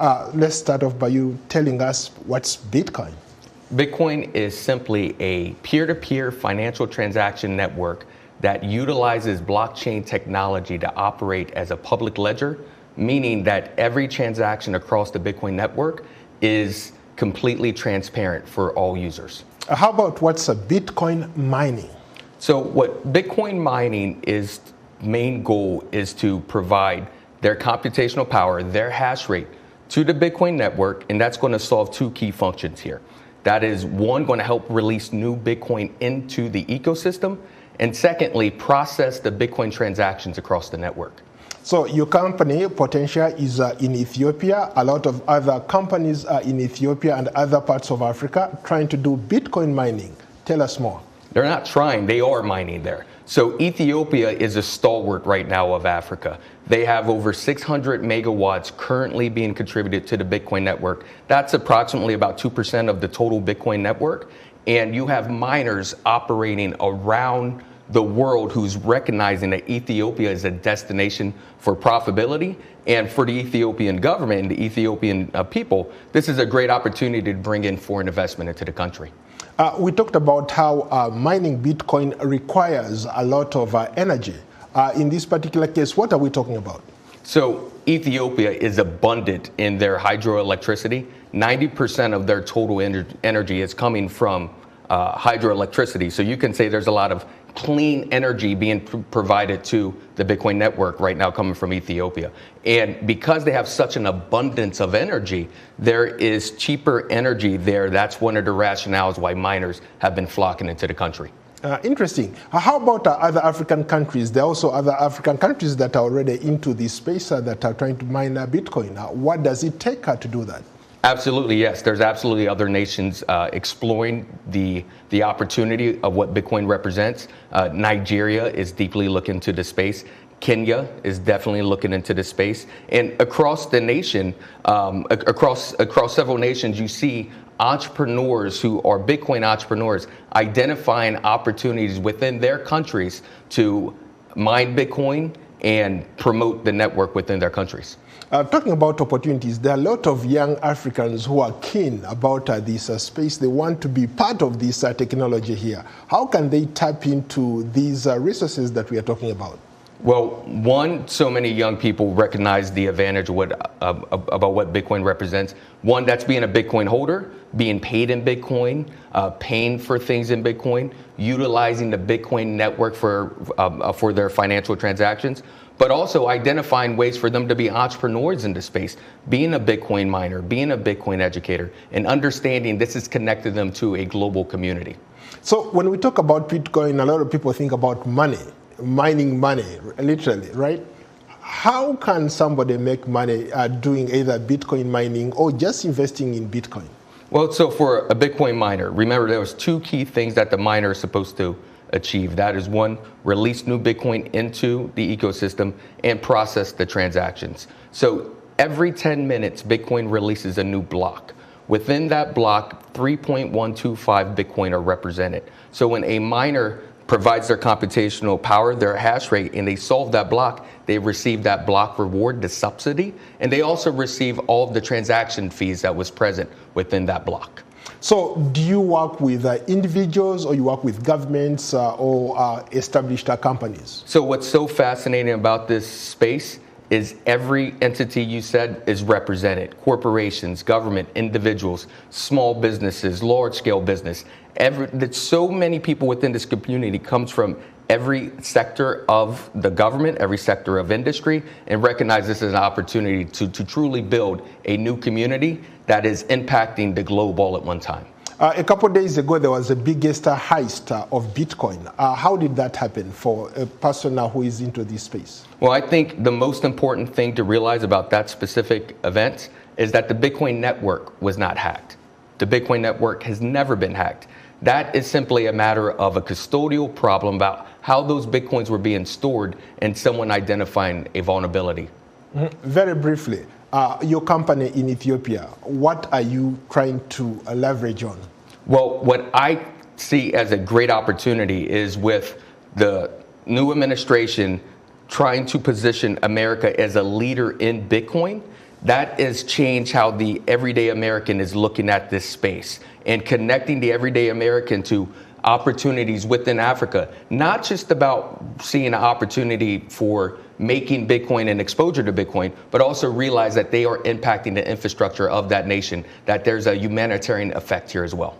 Let's start off by you telling us what's Bitcoin. Bitcoin is simply a peer-to-peer financial transaction network that utilizes blockchain technology to operate as a public ledger, meaning that every transaction across the Bitcoin network is completely transparent for all users. How about what's a Bitcoin mining? So what Bitcoin mining is main goal is to provide their computational power, their hash rate to the Bitcoin network, and that's going to solve two key functions here. That is, one, going to help release new Bitcoin into the ecosystem, and secondly, process the Bitcoin transactions across the network. So your company, Potentia, is in Ethiopia. A lot of other companies are in Ethiopia and other parts of Africa trying to do Bitcoin mining. Tell us more. They're not trying, they are mining there. So Ethiopia is a stalwart right now of Africa. They have over 600 megawatts currently being contributed to the Bitcoin network. That's approximately about 2% of the total Bitcoin network. And you have miners operating around the world who's recognizing that Ethiopia is a destination for profitability. And for the Ethiopian government and the Ethiopian people, this is a great opportunity to bring in foreign investment into the country. We talked about how mining Bitcoin requires a lot of energy. In this particular case, what are we talking about? So Ethiopia is abundant in their hydroelectricity. 90% of their total energy is coming from hydroelectricity. So you can say there's a lot of clean energy being provided to the Bitcoin network right now coming from Ethiopia. And because they have such an abundance of energy, there is cheaper energy there. That's one of the rationales why miners have been flocking into the country. Interesting. How about other African countries? There are also other African countries that are already into this space that are trying to mine Bitcoin. What does it take to do that? Absolutely, yes. There's absolutely other nations exploring the opportunity of what Bitcoin represents. Nigeria is deeply looking into the space. Kenya is definitely looking into the space. And across the nation, across several nations, you see entrepreneurs who are Bitcoin entrepreneurs identifying opportunities within their countries to mine Bitcoin and promote the network within their countries. Talking about opportunities, there are a lot of young Africans who are keen about this space. They want to be part of this technology here. How can they tap into these resources that we are talking about? Well, one, so many young people recognize the advantage of about what Bitcoin represents. One, that's being a Bitcoin holder, being paid in Bitcoin, paying for things in Bitcoin, utilizing the Bitcoin network for their financial transactions, but also identifying ways for them to be entrepreneurs in the space, being a Bitcoin miner, being a Bitcoin educator, and understanding this is connecting them to a global community. So when we talk about Bitcoin, a lot of people think about money. Mining money, literally, right? How can somebody make money doing either Bitcoin mining or just investing in Bitcoin? Well, so for a Bitcoin miner, remember there was two key things that the miner is supposed to achieve. That is, one, release new Bitcoin into the ecosystem and process the transactions. So every 10 minutes, Bitcoin releases a new block. Within that block, 3.125 Bitcoin are represented. So when a miner provides their computational power, their hash rate, and they solve that block, they receive that block reward, the subsidy, and they also receive all of the transaction fees that was present within that block. So do you work with individuals, or you work with governments or established companies? So what's so fascinating about this space is every entity you said is represented. Corporations, government, individuals, small businesses, large-scale business. There's so many people within this community comes from every sector of the government, every sector of industry, and recognize this as an opportunity to truly build a new community that is impacting the globe all at one time. A couple of days ago, there was the biggest heist of Bitcoin. How did that happen for a person who is into this space? Well, I think the most important thing to realize about that specific event is that the Bitcoin network was not hacked. The Bitcoin network has never been hacked. That is simply a matter of a custodial problem about how those Bitcoins were being stored and someone identifying a vulnerability. Very briefly, your company in Ethiopia, what are you trying to leverage on? Well, what I see as a great opportunity is with the new administration trying to position America as a leader in Bitcoin, That has changed how the everyday American is looking at this space and connecting the everyday American to opportunities within Africa, not just about seeing an opportunity for making Bitcoin and exposure to Bitcoin, but also realize that they are impacting the infrastructure of that nation, that there's a humanitarian effect here as well.